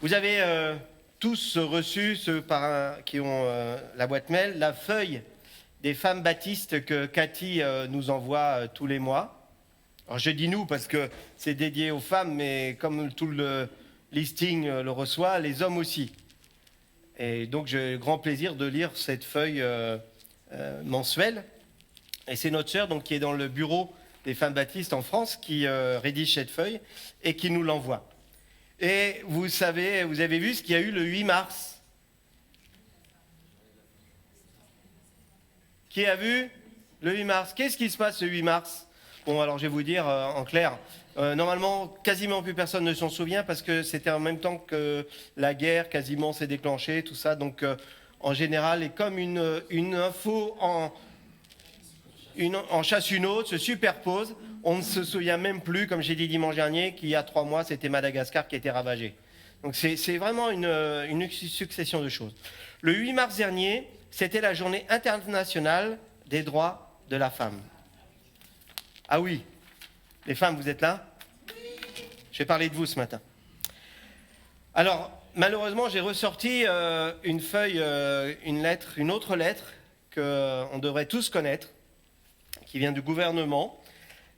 Vous avez tous reçu, ceux qui ont la boîte mail, la feuille des femmes baptistes que Cathy nous envoie tous les mois. Alors je dis nous parce que c'est dédié aux femmes, mais comme tout le listing le reçoit, les hommes aussi. Et donc j'ai grand plaisir de lire cette feuille mensuelle. Et c'est notre sœur donc, qui est dans le bureau des femmes baptistes en France qui rédige cette feuille et qui nous l'envoie. Et vous savez, vous avez vu ce qu'il y a eu le 8 mars. Qui a vu le 8 mars? Qu'est-ce qui se passe le 8 mars? Bon, alors je vais vous dire en clair. Normalement, quasiment plus personne ne s'en souvient parce que c'était en même temps que la guerre quasiment s'est déclenchée, tout ça. Donc, en général, et comme une info en chasse une autre, se superpose, on ne se souvient même plus, comme j'ai dit dimanche dernier, qu'il y a 3 mois, c'était Madagascar qui était ravagé. Donc, c'est vraiment une succession de choses. Le 8 mars dernier, c'était la journée internationale des droits de la femme. Ah oui, les femmes, vous êtes là? Je vais parler de vous ce matin. Alors, malheureusement, j'ai ressorti une feuille, une autre lettre qu'on devrait tous connaître, qui vient du gouvernement.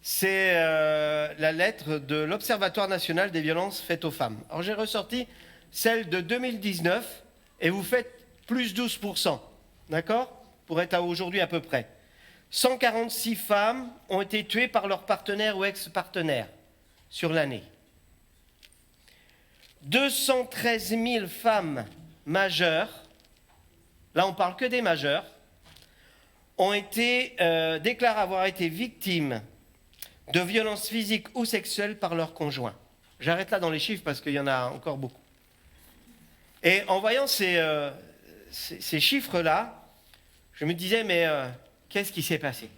C'est la lettre de l'Observatoire national des violences faites aux femmes. Alors, j'ai ressorti celle de 2019, et vous faites plus 12%, d'accord? Pour être à aujourd'hui à peu près. 146 femmes ont été tuées par leur partenaire ou ex-partenaire sur l'année. 213 000 femmes majeures, là on ne parle que des majeures, ont été déclarées avoir été victimes de violences physiques ou sexuelles par leur conjoint. J'arrête là dans les chiffres parce qu'il y en a encore beaucoup. Et en voyant ces chiffres-là, je me disais, mais qu'est-ce qui s'est passé?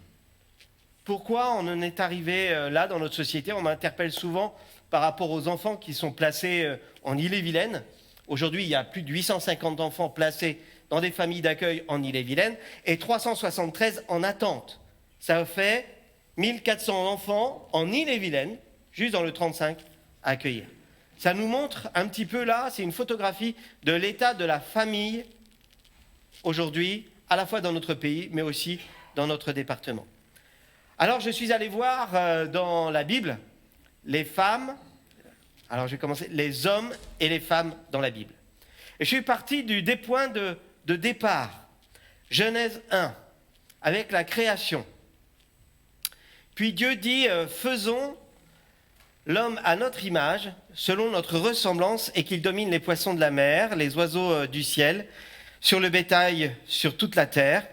Pourquoi on en est arrivé là dans notre société? On m'interpelle souvent par rapport aux enfants qui sont placés en Ille-et-Vilaine. Aujourd'hui, il y a plus de 850 enfants placés dans des familles d'accueil en Ille-et-Vilaine et 373 en attente. Ça fait 1400 enfants en Ille-et-Vilaine, juste dans le 35, à accueillir. Ça nous montre un petit peu là, c'est une photographie de l'état de la famille aujourd'hui, à la fois dans notre pays, mais aussi dans notre département. Alors, je suis allé voir dans la Bible les femmes, alors je vais commencer, les hommes et les femmes dans la Bible. Et je suis parti des points de départ. Genèse 1, avec la création. Puis Dieu dit, faisons l'homme à notre image, selon notre ressemblance, et qu'il domine les poissons de la mer, les oiseaux du ciel, sur le bétail, sur toute la terre,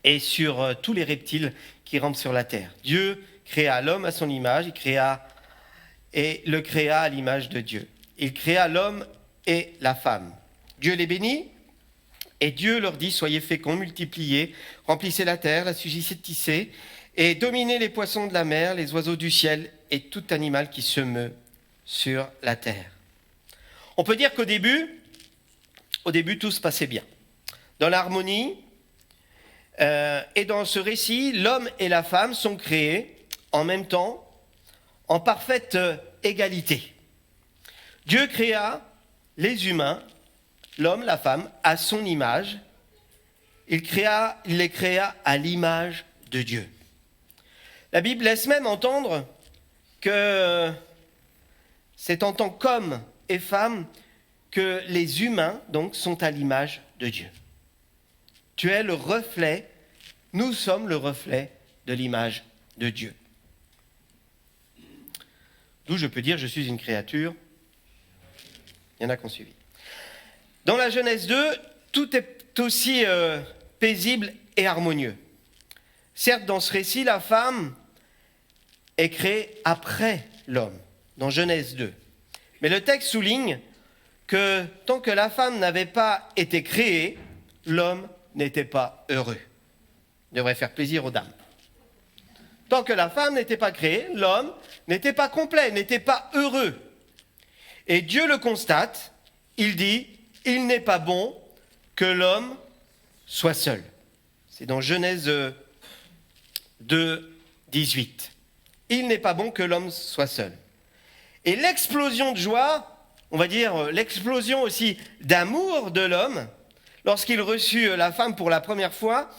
et sur tous les reptiles qui rampent sur la terre. Dieu créa l'homme à son image, et le créa à l'image de Dieu. Il créa l'homme et la femme. Dieu les bénit, et Dieu leur dit, soyez féconds, multipliez, remplissez la terre, la subsistez, et dominez les poissons de la mer, les oiseaux du ciel, et tout animal qui se meut sur la terre. On peut dire qu'au début, tout se passait bien. Dans l'harmonie, et dans ce récit, l'homme et la femme sont créés en même temps, en parfaite égalité. Dieu créa les humains, l'homme, la femme, à son image. Il les créa à l'image de Dieu. La Bible laisse même entendre que c'est en tant qu'hommes et femmes que les humains, donc, sont à l'image de Dieu. Tu es le reflet, nous sommes le reflet de l'image de Dieu. D'où je peux dire, je suis une créature. Il y en a qui ont suivi. Dans la Genèse 2, tout est aussi paisible et harmonieux. Certes, dans ce récit, la femme est créée après l'homme, dans Genèse 2. Mais le texte souligne que tant que la femme n'avait pas été créée, l'homme n'était pas heureux. Il devrait faire plaisir aux dames. Tant que la femme n'était pas créée, l'homme n'était pas complet, n'était pas heureux. Et Dieu le constate, il dit, il n'est pas bon que l'homme soit seul. C'est dans Genèse 2, 18. Il n'est pas bon que l'homme soit seul. Et l'explosion de joie on va dire, l'explosion aussi d'amour de l'homme, lorsqu'il reçut la femme pour la première fois,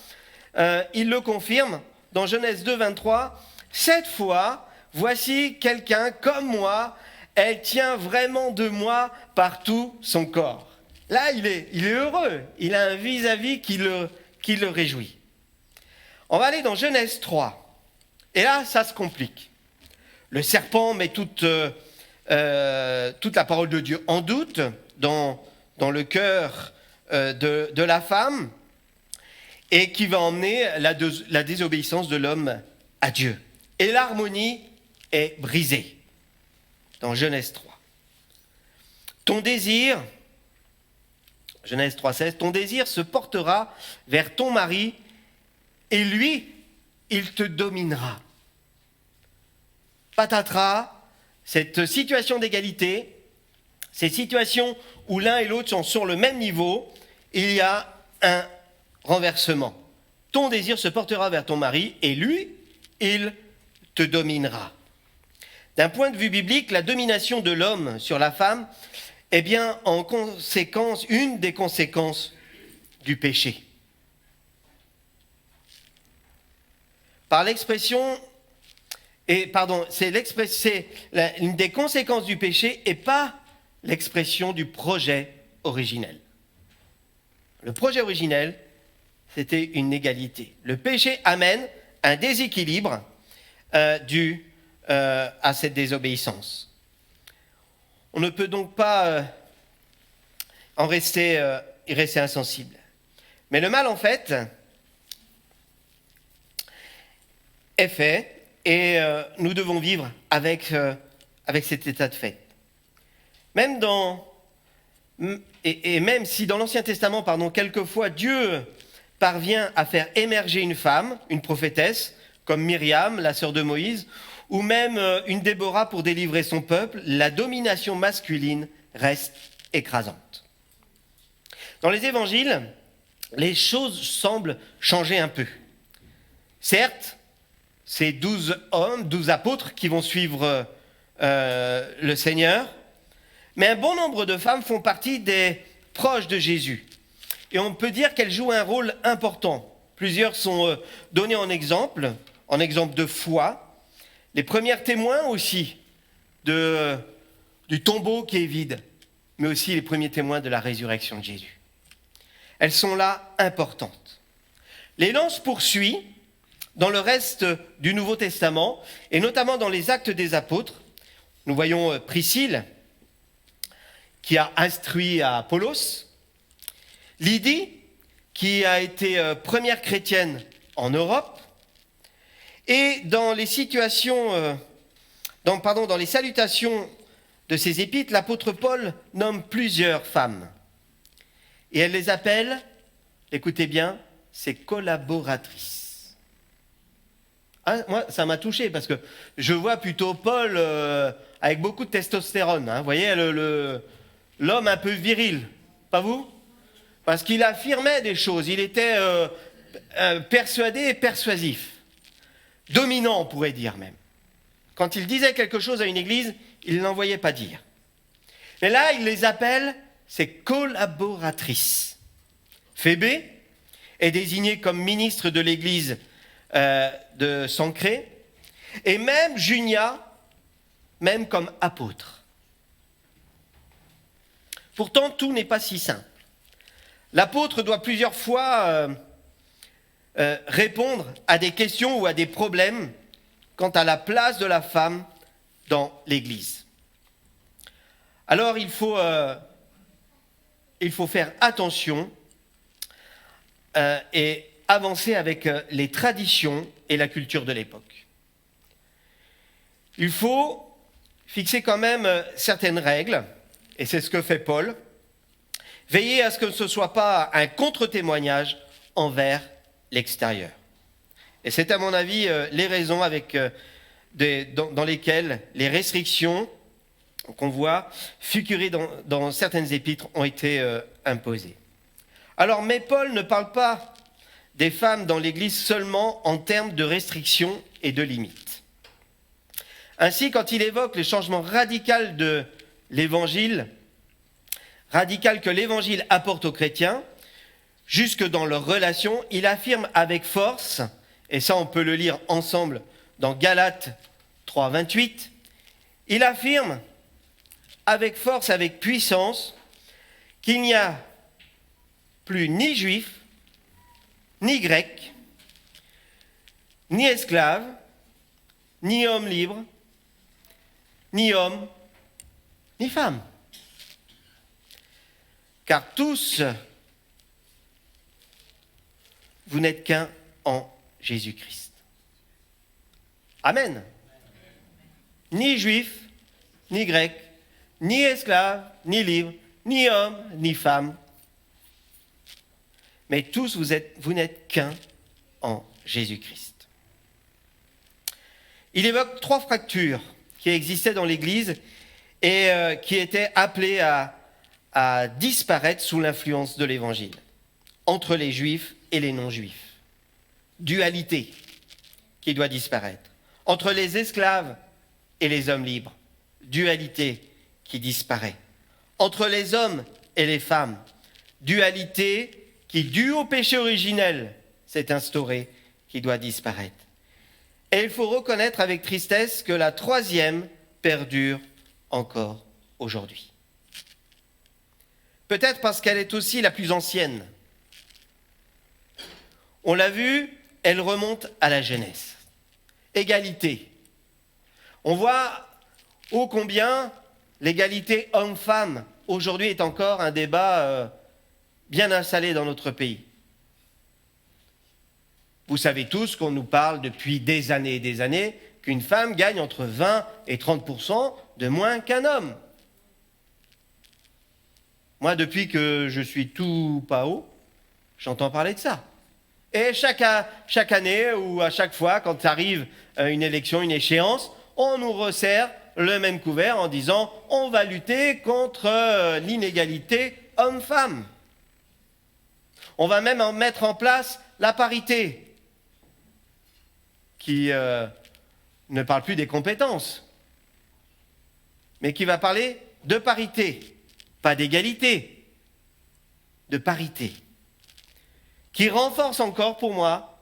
il le confirme dans Genèse 2, 23. « Cette fois, voici quelqu'un comme moi, elle tient vraiment de moi par tout son corps. » Là, il est heureux, il a un vis-à-vis qui le réjouit. On va aller dans Genèse 3. Et là, ça se complique. Le serpent met toute la parole de Dieu en doute dans le cœur de la femme et qui va emmener la désobéissance de l'homme à Dieu. Et l'harmonie est brisée dans Genèse 3. Ton désir, Genèse 3,16, ton désir se portera vers ton mari et lui, il te dominera. Patatras, cette situation d'égalité, cette situation où l'un et l'autre sont sur le même niveau, il y a un renversement. Ton désir se portera vers ton mari et lui, il te dominera. D'un point de vue biblique, la domination de l'homme sur la femme est bien en conséquence, une des conséquences du péché. Par l'expression, c'est une des conséquences du péché et pas l'expression du projet originel. Le projet originel, c'était une égalité. Le péché amène un déséquilibre dû à cette désobéissance. On ne peut donc pas y rester insensible. Mais le mal, en fait, est fait et nous devons vivre avec cet état de fait. Même si dans l'Ancien Testament, quelquefois Dieu parvient à faire émerger une femme, une prophétesse, comme Myriam, la sœur de Moïse, ou même une Déborah pour délivrer son peuple, la domination masculine reste écrasante. Dans les évangiles, les choses semblent changer un peu. Certes, c'est 12 hommes, 12 apôtres qui vont suivre le Seigneur, mais un bon nombre de femmes font partie des proches de Jésus. Et on peut dire qu'elles jouent un rôle important. Plusieurs sont donnés en exemple de foi. Les premières témoins aussi du tombeau qui est vide, mais aussi les premiers témoins de la résurrection de Jésus. Elles sont là importantes. L'élan se poursuit dans le reste du Nouveau Testament, et notamment dans les Actes des Apôtres. Nous voyons Priscille, qui a instruit à Apollos, Lydie, qui a été première chrétienne en Europe, et dans les dans les salutations de ces épîtres, l'apôtre Paul nomme plusieurs femmes. Et elle les appelle, écoutez bien, ses collaboratrices. Hein, moi, ça m'a touché parce que je vois plutôt Paul avec beaucoup de testostérone. Hein, vous voyez, l'homme un peu viril, pas vous ? Parce qu'il affirmait des choses, il était persuadé et persuasif. Dominant, on pourrait dire même. Quand il disait quelque chose à une église, il ne l'envoyait pas dire. Mais là, il les appelle ses collaboratrices. Phébé est désignée comme ministre de l'église de Sancré, et même Junia, même comme apôtre. Pourtant, tout n'est pas si simple. L'apôtre doit plusieurs fois répondre à des questions ou à des problèmes quant à la place de la femme dans l'Église. Alors il faut faire attention et avancer avec les traditions et la culture de l'époque. Il faut fixer quand même certaines règles, et c'est ce que fait Paul. Veiller à ce que ce ne soit pas un contre-témoignage envers l'extérieur. Et c'est à mon avis les raisons dans lesquelles les restrictions qu'on voit figurer dans certaines épîtres ont été imposées. Alors, mais Paul ne parle pas des femmes dans l'Église seulement en termes de restrictions et de limites. Ainsi, quand il évoque le changement radical de l'Évangile radicale que l'Évangile apporte aux chrétiens, jusque dans leurs relations, il affirme avec force, et ça on peut le lire ensemble dans Galates 3, 28, il affirme avec force, avec puissance, qu'il n'y a plus ni juif, ni grec, ni esclave, ni homme libre, ni homme, ni femme. Car tous, vous n'êtes qu'un en Jésus-Christ. Amen. Ni juif, ni grec, ni esclave, ni libre, ni homme, ni femme. Mais tous, vous n'êtes qu'un en Jésus-Christ. Il évoque 3 fractures qui existaient dans l'Église et qui étaient appelées à disparaître sous l'influence de l'Évangile, entre les Juifs et les non-Juifs. Dualité qui doit disparaître. Entre les esclaves et les hommes libres. Dualité qui disparaît. Entre les hommes et les femmes. Dualité qui, due au péché originel, s'est instaurée, qui doit disparaître. Et il faut reconnaître avec tristesse que la 3e perdure encore aujourd'hui. Peut-être parce qu'elle est aussi la plus ancienne. On l'a vu, elle remonte à la Genèse. Égalité. On voit ô combien l'égalité homme-femme aujourd'hui est encore un débat bien installé dans notre pays. Vous savez tous qu'on nous parle depuis des années qu'une femme gagne entre 20 et 30% de moins qu'un homme. Moi, depuis que je suis tout pas haut, j'entends parler de ça. Et chaque année ou à chaque fois, quand arrive une élection, une échéance, on nous resserre le même couvert en disant « on va lutter contre l'inégalité homme-femme ». On va même en mettre en place la parité, qui ne parle plus des compétences, mais qui va parler de parité, pas d'égalité, de parité, qui renforce encore pour moi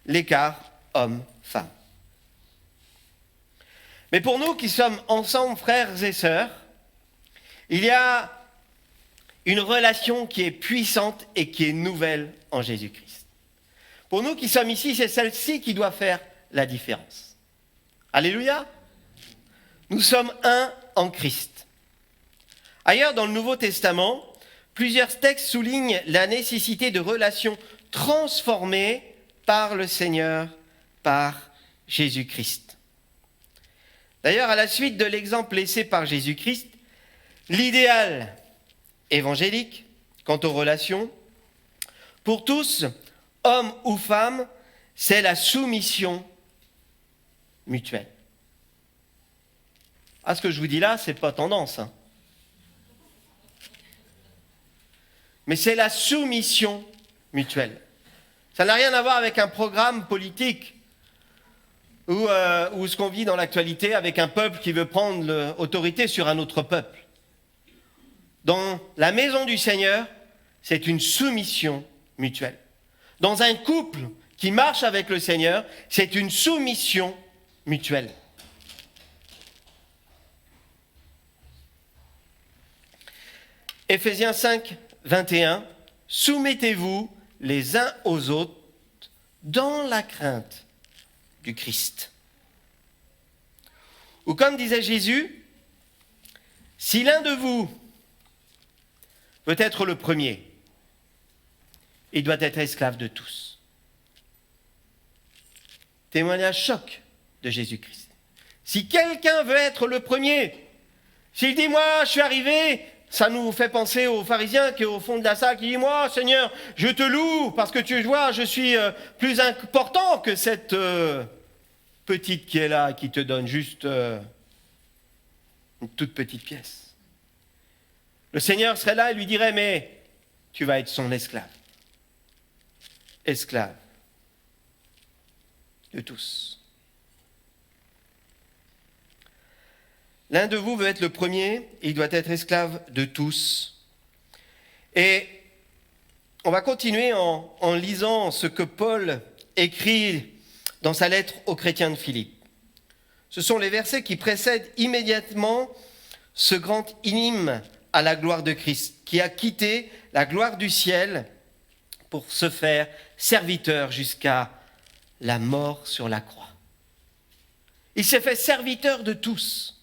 l'écart homme-femme. Mais pour nous qui sommes ensemble frères et sœurs, il y a une relation qui est puissante et qui est nouvelle en Jésus-Christ. Pour nous qui sommes ici, c'est celle-ci qui doit faire la différence. Alléluia. Nous sommes un en Christ. Ailleurs, dans le Nouveau Testament, plusieurs textes soulignent la nécessité de relations transformées par le Seigneur, par Jésus-Christ. D'ailleurs, à la suite de l'exemple laissé par Jésus-Christ, l'idéal évangélique quant aux relations, pour tous, hommes ou femmes, c'est la soumission mutuelle. Ah, ce que je vous dis là, c'est pas tendance, hein. Mais c'est la soumission mutuelle. Ça n'a rien à voir avec un programme politique ou ce qu'on vit dans l'actualité avec un peuple qui veut prendre l'autorité sur un autre peuple. Dans la maison du Seigneur, c'est une soumission mutuelle. Dans un couple qui marche avec le Seigneur, c'est une soumission mutuelle. Éphésiens 5, 21, soumettez-vous les uns aux autres dans la crainte du Christ. Ou comme disait Jésus, si l'un de vous veut être le premier, il doit être esclave de tous. Témoignage choc de Jésus-Christ. Si quelqu'un veut être le premier, s'il dit « moi, je suis arrivé », ça nous fait penser aux pharisiens qui est au fond de la salle, qui dit « moi, Seigneur, je te loue, parce que tu vois, je suis plus important que cette petite qui est là, qui te donne juste une toute petite pièce. » Le Seigneur serait là et lui dirait « mais tu vas être son esclave. Esclave de tous. » L'un de vous veut être le premier, il doit être esclave de tous. Et on va continuer en lisant ce que Paul écrit dans sa lettre aux chrétiens de Philippe. Ce sont les versets qui précèdent immédiatement ce grand hymne à la gloire de Christ, qui a quitté la gloire du ciel pour se faire serviteur jusqu'à la mort sur la croix. Il s'est fait serviteur de tous.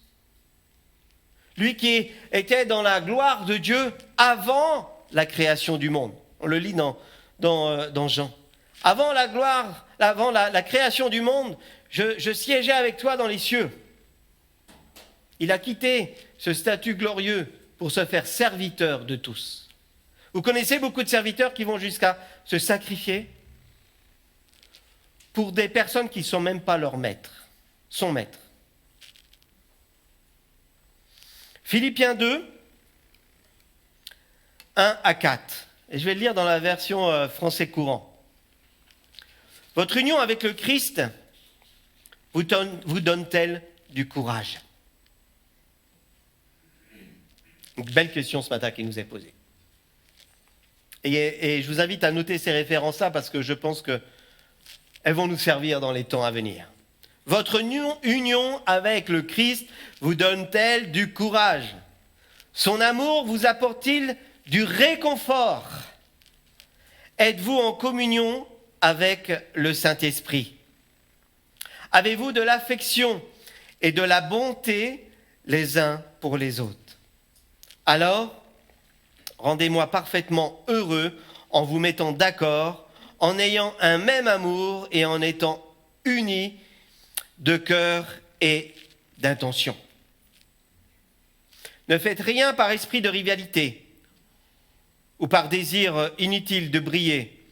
Lui qui était dans la gloire de Dieu avant la création du monde. On le lit dans Jean. Avant la gloire, avant la création du monde, je siégeais avec toi dans les cieux. Il a quitté ce statut glorieux pour se faire serviteur de tous. Vous connaissez beaucoup de serviteurs qui vont jusqu'à se sacrifier pour des personnes qui ne sont même pas leur maître, son maître. Philippiens 2, 1 à 4. Et je vais le lire dans la version français courant. Votre union avec le Christ vous donne-t-elle du courage? Une belle question ce matin qui nous est posée. Et je vous invite à noter ces références-là parce que je pense qu'elles vont nous servir dans les temps à venir. Votre union avec le Christ vous donne-t-elle du courage? Son amour vous apporte-t-il du réconfort? Êtes-vous en communion avec le Saint-Esprit? Avez-vous de l'affection et de la bonté les uns pour les autres? Alors, rendez-moi parfaitement heureux en vous mettant d'accord, en ayant un même amour et en étant unis de cœur et d'intention. Ne faites rien par esprit de rivalité ou par désir inutile de briller,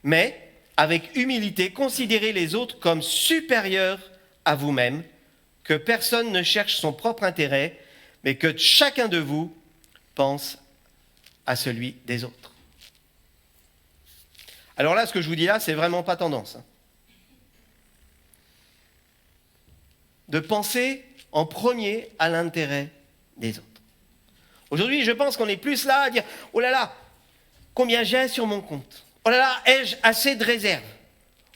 mais avec humilité, considérez les autres comme supérieurs à vous-même, que personne ne cherche son propre intérêt, mais que chacun de vous pense à celui des autres. Alors là, ce que je vous dis là, c'est vraiment pas tendance. De penser en premier à l'intérêt des autres. Aujourd'hui, je pense qu'on est plus là à dire « Oh là là, combien j'ai sur mon compte? Oh là là, ai-je assez de réserve?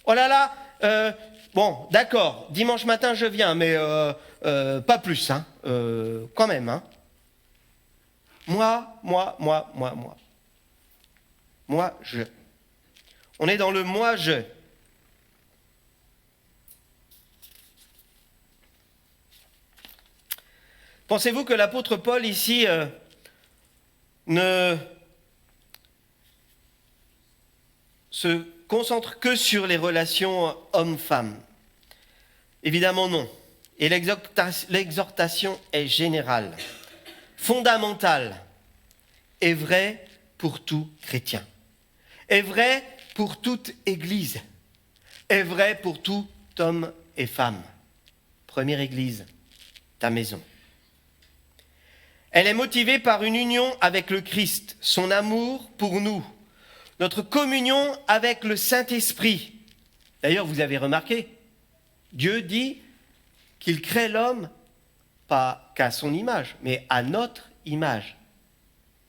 Oh là là, bon, d'accord, dimanche matin je viens, mais pas plus, hein, quand même, hein. Moi, je. On est dans le moi-je. Pensez-vous que l'apôtre Paul ici ne se concentre que sur les relations hommes-femmes? Évidemment non. Et l'exhortation est générale, fondamentale, est vraie pour tout chrétien, est vraie pour toute église, est vraie pour tout homme et femme. Première église, ta maison. Elle est motivée par une union avec le Christ, son amour pour nous, notre communion avec le Saint-Esprit. D'ailleurs, vous avez remarqué, Dieu dit qu'il crée l'homme pas qu'à son image, mais à notre image.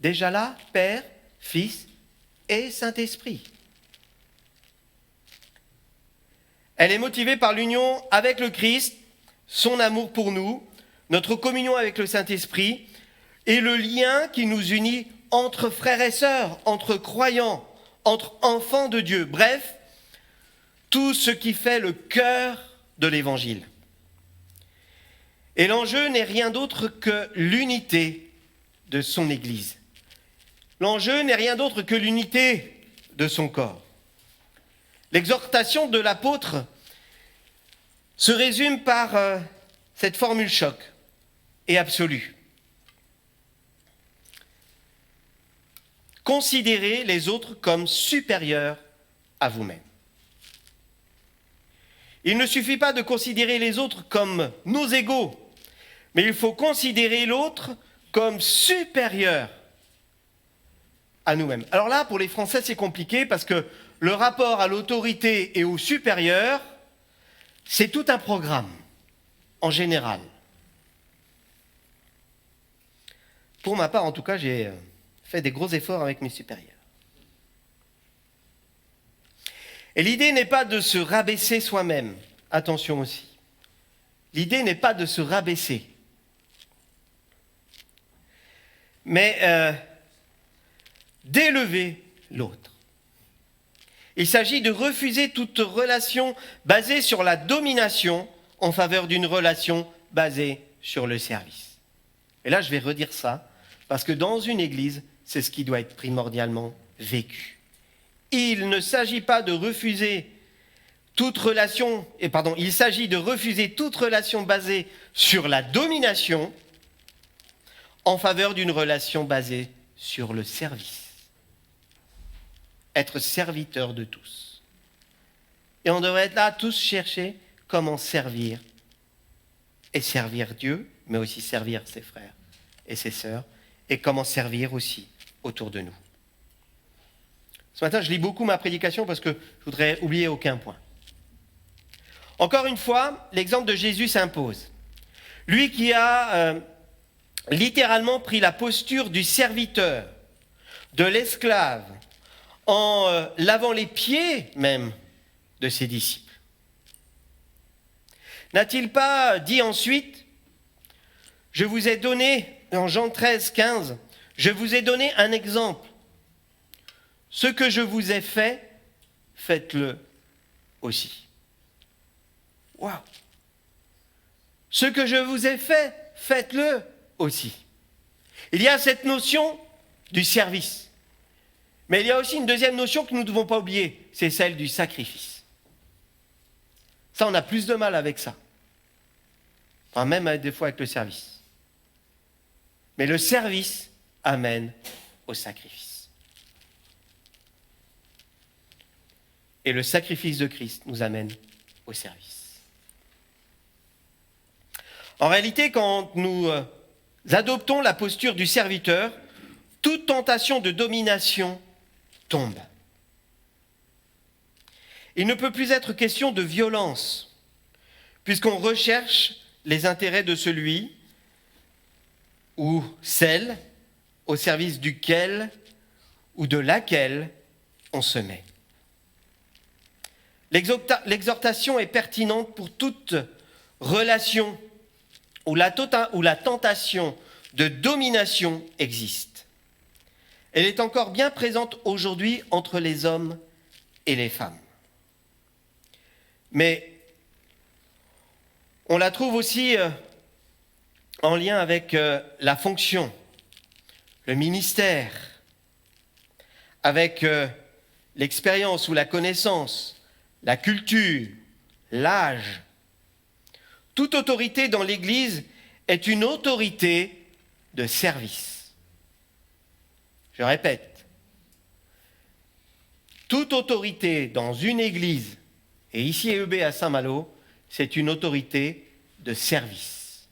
Déjà là, Père, Fils et Saint-Esprit. Elle est motivée par l'union avec le Christ, son amour pour nous, notre communion avec le Saint-Esprit et le lien qui nous unit entre frères et sœurs, entre croyants, entre enfants de Dieu. Bref, tout ce qui fait le cœur de l'Évangile. Et l'enjeu n'est rien d'autre que l'unité de son Église. L'enjeu n'est rien d'autre que l'unité de son corps. L'exhortation de l'apôtre se résume par cette formule choc et absolue. Considérez les autres comme supérieurs à vous-même. Il ne suffit pas de considérer les autres comme nos égaux, mais il faut considérer l'autre comme supérieur à nous-mêmes. Alors là, pour les Français, c'est compliqué parce que le rapport à l'autorité et au supérieur, c'est tout un programme, en général. Pour ma part, en tout cas, j'ai fais des gros efforts avec mes supérieurs. Et l'idée n'est pas de se rabaisser soi-même. Attention aussi. L'idée n'est pas de se rabaisser. Mais d'élever l'autre. Il s'agit de refuser toute relation basée sur la domination en faveur d'une relation basée sur le service. Et là, je vais redire ça, parce que dans une église, c'est ce qui doit être primordialement vécu. Il ne s'agit pas de refuser toute relation, il s'agit de refuser toute relation basée sur la domination en faveur d'une relation basée sur le service. Être serviteur de tous. Et on devrait être là tous chercher comment servir. Et servir Dieu, mais aussi servir ses frères et ses sœurs. Et comment servir aussi autour de nous. Ce matin, je lis beaucoup ma prédication parce que je voudrais oublier aucun point. Encore une fois, l'exemple de Jésus s'impose. Lui qui a littéralement pris la posture du serviteur, de l'esclave, en lavant les pieds même de ses disciples. N'a-t-il pas dit ensuite, je vous ai donné, en Jean 13, 15, je vous ai donné un exemple. Ce que je vous ai fait, faites-le aussi. Waouh! Ce que je vous ai fait, faites-le aussi. Il y a cette notion du service. Mais il y a aussi une deuxième notion que nous ne devons pas oublier, c'est celle du sacrifice. Ça, on a plus de mal avec ça. Enfin, même des fois avec le service. Mais le service amène au sacrifice. Et le sacrifice de Christ nous amène au service. En réalité, quand nous adoptons la posture du serviteur, toute tentation de domination tombe. Il ne peut plus être question de violence, puisqu'on recherche les intérêts de celui ou celle au service duquel ou de laquelle on se met. L'exhortation est pertinente pour toute relation où la tentation de domination existe. Elle est encore bien présente aujourd'hui entre les hommes et les femmes. Mais on la trouve aussi en lien avec la fonction, le ministère, avec l'expérience ou la connaissance, la culture, l'âge. Toute autorité dans l'Église est une autorité de service. Je répète, toute autorité dans une église, et ici EB à Saint-Malo, c'est une autorité de service.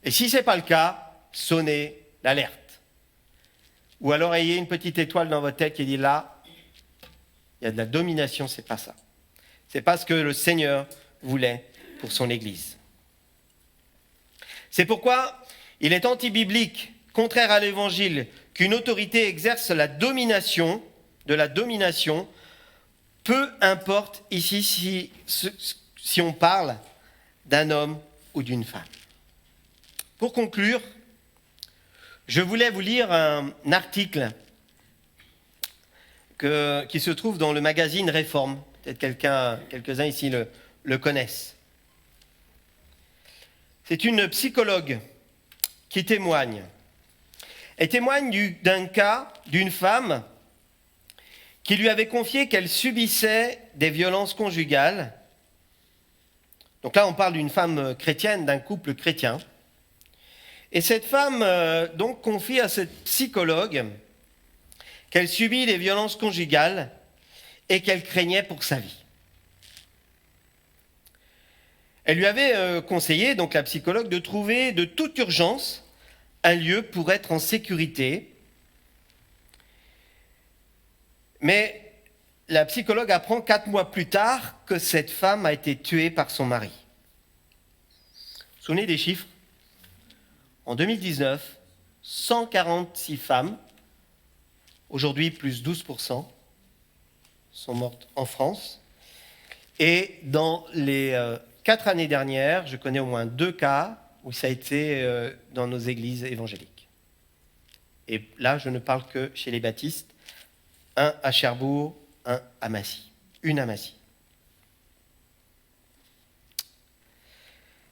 Et si ce n'est pas le cas, sonnez l'alerte. Ou alors ayez une petite étoile dans votre tête qui dit là, il y a de la domination, c'est pas ça. C'est pas ce que le Seigneur voulait pour son église. C'est pourquoi il est anti-biblique, contraire à l'évangile, qu'une autorité exerce de la domination, peu importe ici si on parle d'un homme ou d'une femme. Pour conclure, je voulais vous lire un article qui se trouve dans le magazine Réforme. Peut-être quelques-uns ici le connaissent. C'est une psychologue qui témoigne. Elle témoigne d'un cas d'une femme qui lui avait confié qu'elle subissait des violences conjugales. Donc là, on parle d'une femme chrétienne, d'un couple chrétien. Et cette femme donc confie à cette psychologue qu'elle subit des violences conjugales et qu'elle craignait pour sa vie. Elle lui avait conseillé, donc la psychologue, de trouver de toute urgence un lieu pour être en sécurité. Mais la psychologue apprend 4 mois plus tard que cette femme a été tuée par son mari. Vous vous souvenez des chiffres ? En 2019, 146 femmes, aujourd'hui plus 12%, sont mortes en France. Et dans les 4 années dernières, je connais au moins 2 cas où ça a été dans nos églises évangéliques. Et là, je ne parle que chez les baptistes, un à Cherbourg, un à Massy, une à Massy.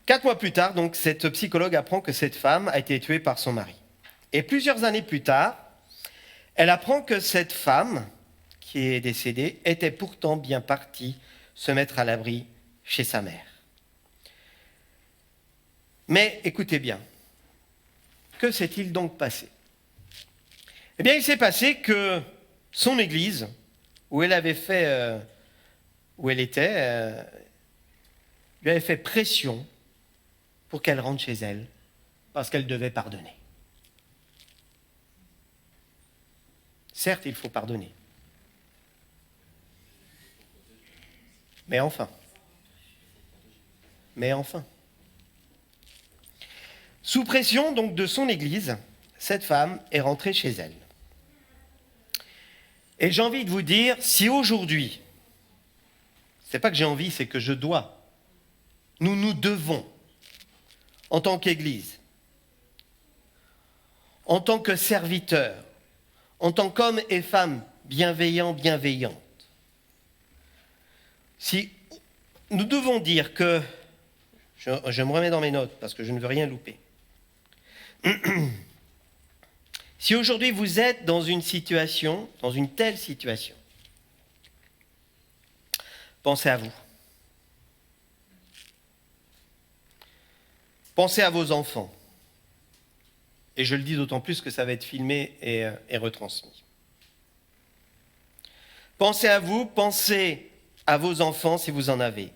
4 mois plus tard, donc, cette psychologue apprend que cette femme a été tuée par son mari. Et plusieurs années plus tard, elle apprend que cette femme, qui est décédée, était pourtant bien partie se mettre à l'abri chez sa mère. Mais écoutez bien, que s'est-il donc passé ? Eh bien, il s'est passé que son église, où elle avait fait, où elle était, lui avait fait pression pour qu'elle rentre chez elle, parce qu'elle devait pardonner. Certes, il faut pardonner. Mais enfin. Sous pression donc de son église, cette femme est rentrée chez elle. Et j'ai envie de vous dire, si aujourd'hui, c'est pas que j'ai envie, c'est que je dois, nous devons, en tant qu'Église, en tant que serviteurs, en tant qu'hommes et femmes bienveillantes, si nous devons dire que, je me remets dans mes notes parce que je ne veux rien louper, si aujourd'hui vous êtes dans une situation, dans une telle situation, pensez à vous. Pensez à vos enfants. Et je le dis d'autant plus que ça va être filmé et retransmis. Pensez à vous, pensez à vos enfants si vous en avez.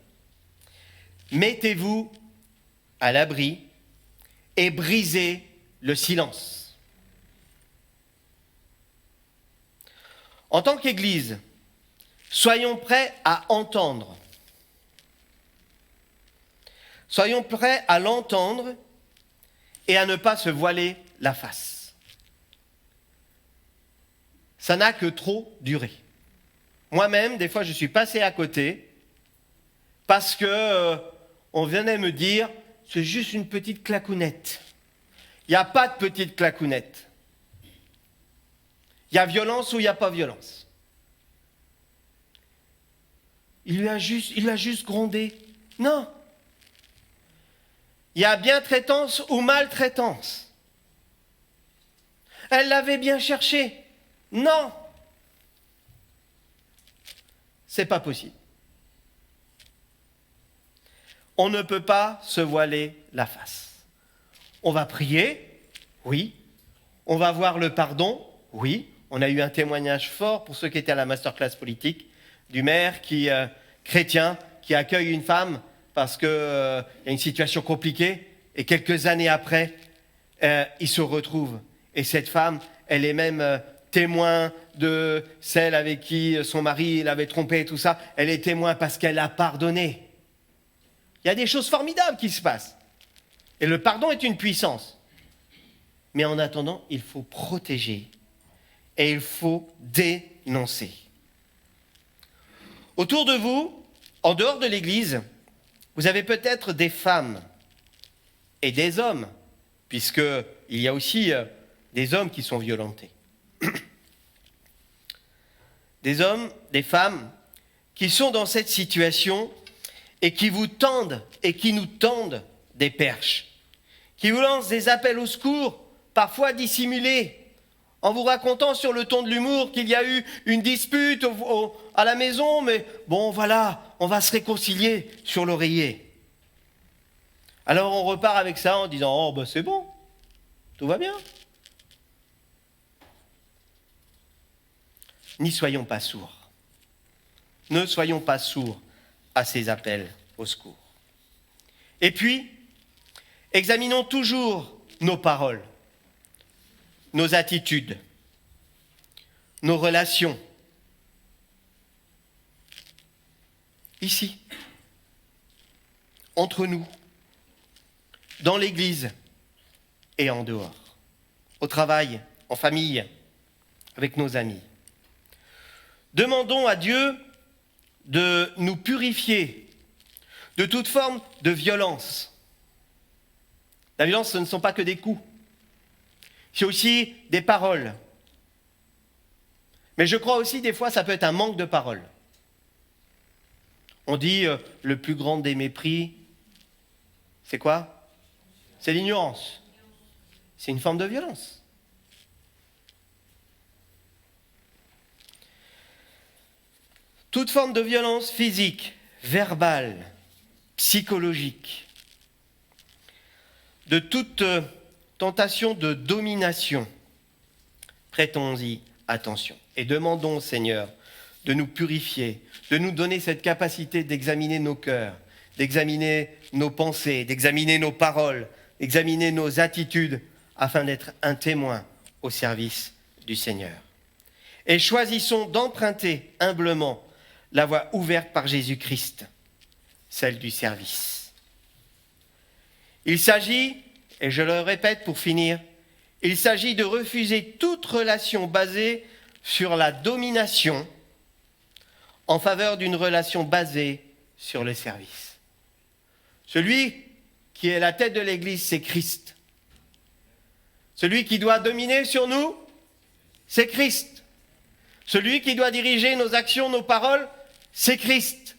Mettez-vous à l'abri et brisez le silence. En tant qu'Église, soyons prêts à entendre. Soyons prêts à l'entendre et à ne pas se voiler la face. Ça n'a que trop duré. Moi-même, des fois, je suis passé à côté parce que on venait me dire « c'est juste une petite clacounette ». Il n'y a pas de petite clacounette. Il y a violence ou il n'y a pas violence. Il l'a juste grondé. Non. Il y a bientraitance ou maltraitance. Elle l'avait bien cherché. Non. C'est pas possible. On ne peut pas se voiler la face. On va prier, oui. On va voir le pardon, oui. On a eu un témoignage fort pour ceux qui étaient à la masterclass politique du maire chrétien qui accueille une femme parce qu'il y a une situation compliquée et quelques années après, il se retrouve. Et cette femme, elle est même témoin de celle avec qui son mari l'avait trompée et tout ça. Elle est témoin parce qu'elle a pardonné. Il y a des choses formidables qui se passent. Et le pardon est une puissance. Mais en attendant, il faut protéger et il faut dénoncer. Autour de vous, en dehors de l'Église, vous avez peut-être des femmes et des hommes, puisqu'il y a aussi des hommes qui sont violentés. Des hommes, des femmes qui sont dans cette situation et qui vous tendent et qui nous tendent des perches, qui vous lancent des appels au secours, parfois dissimulés, en vous racontant sur le ton de l'humour qu'il y a eu une dispute à la maison, mais bon voilà, on va se réconcilier sur l'oreiller. Alors on repart avec ça en disant « Oh ben c'est bon, tout va bien ». N'y soyons pas sourds. Ne soyons pas sourds à ces appels au secours. Et puis, examinons toujours nos paroles, nos attitudes, nos relations. Ici, entre nous, dans l'Église et en dehors. au travail, en famille, avec nos amis. Demandons à Dieu de nous purifier de toute forme de violence. La violence, ce ne sont pas que des coups. C'est aussi des paroles. Mais je crois aussi, des fois, ça peut être un manque de paroles. On dit le plus grand des mépris, c'est quoi? C'est l'ignorance. C'est une forme de violence. Toute forme de violence physique, verbale, psychologique, de toute tentation de domination, prêtons-y attention et demandons au Seigneur de nous purifier, de nous donner cette capacité d'examiner nos cœurs, d'examiner nos pensées, d'examiner nos paroles, d'examiner nos attitudes, afin d'être un témoin au service du Seigneur. Et choisissons d'emprunter humblement la voie ouverte par Jésus-Christ, celle du service. Il s'agit, et je le répète pour finir, il s'agit de refuser toute relation basée sur la domination en faveur d'une relation basée sur le service. Celui qui est la tête de l'Église, c'est Christ. Celui qui doit dominer sur nous, c'est Christ. Celui qui doit diriger nos actions, nos paroles, c'est Christ.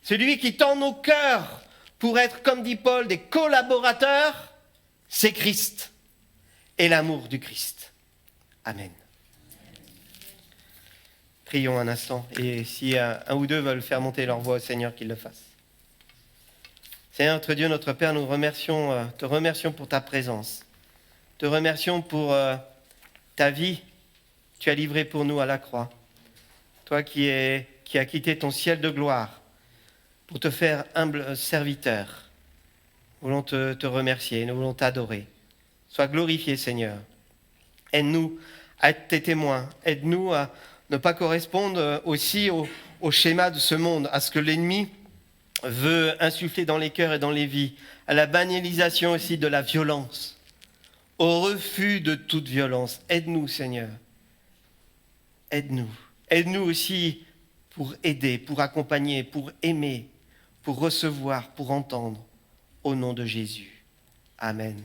Celui qui tend nos cœurs pour être, comme dit Paul, des collaborateurs, c'est Christ. Et l'amour du Christ. Amen. Prions un instant, et si un ou deux veulent faire monter leur voix au Seigneur, qu'ils le fassent. Seigneur, notre Dieu, notre Père, nous te remercions pour ta présence. Te remercions pour ta vie que tu as livrée pour nous à la croix. Toi qui as quitté ton ciel de gloire pour te faire humble serviteur. Nous voulons te remercier, nous voulons t'adorer. Sois glorifié, Seigneur. Aide-nous à être tes témoins. Aide-nous à ne pas correspondre aussi au schéma de ce monde, à ce que l'ennemi veut insuffler dans les cœurs et dans les vies, à la banalisation aussi de la violence, au refus de toute violence. Aide-nous, Seigneur. Aide-nous. Aide-nous aussi pour aider, pour accompagner, pour aimer, pour recevoir, pour entendre. Au nom de Jésus. Amen.